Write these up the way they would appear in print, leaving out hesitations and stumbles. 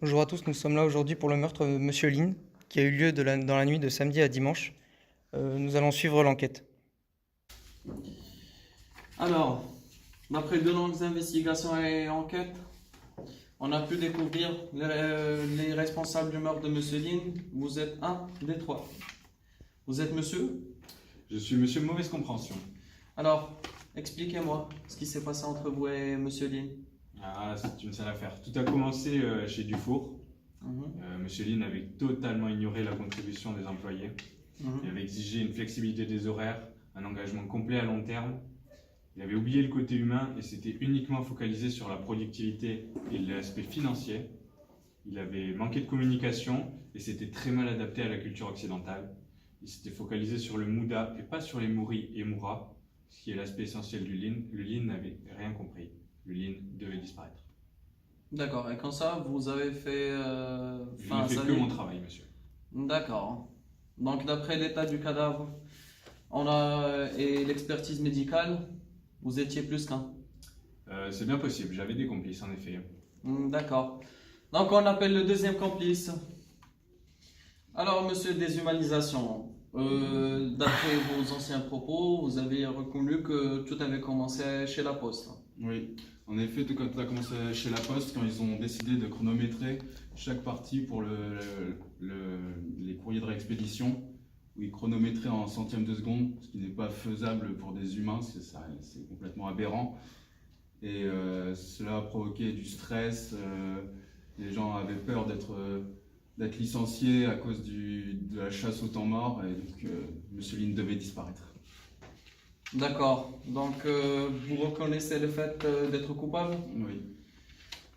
Bonjour à tous, nous sommes là aujourd'hui pour le meurtre de Monsieur Lin, qui a eu lieu dans la nuit de samedi à dimanche. Nous allons suivre l'enquête. Alors, d'après de longues investigations et enquêtes, on a pu découvrir les responsables du meurtre de Monsieur Lin. Vous êtes un des trois. Vous êtes monsieur? Je suis monsieur Mauvaise Compréhension. Alors, expliquez-moi ce qui s'est passé entre vous et Monsieur Lin. Ah, c'est une sale affaire. Tout a commencé chez Dufour. Monsieur Lin avait totalement ignoré la contribution des employés. Il avait exigé une flexibilité des horaires, un engagement complet à long terme. Il avait oublié le côté humain et s'était uniquement focalisé sur la productivité et l'aspect financier. Il avait manqué de communication et s'était très mal adapté à la culture occidentale. Il s'était focalisé sur le Mouda et pas sur les Mouri et Moura, ce qui est l'aspect essentiel du Lin. Le Lin n'avait rien compris. Le Lin devait disparaître. D'accord, et quand ça, vous avez fait Je fin n'ai à fait sa que nuit? mon travail, monsieur. D'accord. Donc, d'après l'état du cadavre, et l'expertise médicale, vous étiez plus qu'un. C'est bien possible, j'avais des complices en effet. D'accord. Donc, on appelle le deuxième complice. Alors, monsieur Déshumanisation, d'après vos anciens propos, vous avez reconnu que tout avait commencé chez la Poste. Oui, en effet, tout quand ça a commencé chez La Poste, quand ils ont décidé de chronométrer chaque partie pour les courriers de réexpédition, où ils chronométraient en centièmes de seconde, ce qui n'est pas faisable pour des humains, c'est complètement aberrant. Et cela a provoqué du stress, les gens avaient peur d'être licenciés à cause de la chasse au temps mort, et donc Monsieur Lin devait disparaître. D'accord. Donc, vous reconnaissez le fait d'être coupable? Oui.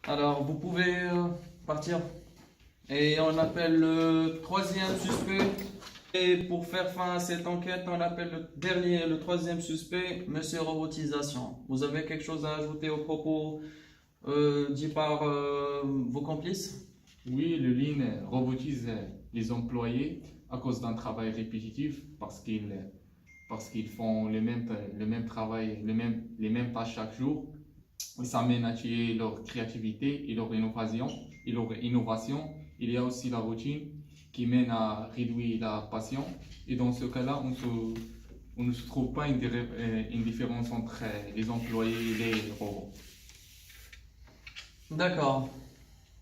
Alors, vous pouvez partir. Et on appelle le troisième suspect. Et pour faire fin à cette enquête, on appelle le troisième suspect, Monsieur Robotisation. Vous avez quelque chose à ajouter aux propos dits par vos complices? Oui, le Lean robotise les employés à cause d'un travail répétitif parce qu'ils font le même travail, les mêmes tâches chaque jour. Et ça mène à tuer leur créativité et leur innovation. Il y a aussi la routine qui mène à réduire la passion. Et dans ce cas-là, on ne se trouve pas une différence entre les employés et les robots. D'accord.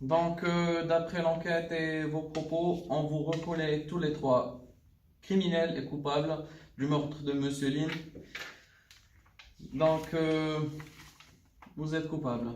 Donc, d'après l'enquête et vos propos, on vous reconnaît tous les trois criminels et coupables du meurtre de Monsieur Lin. Donc, vous êtes coupables.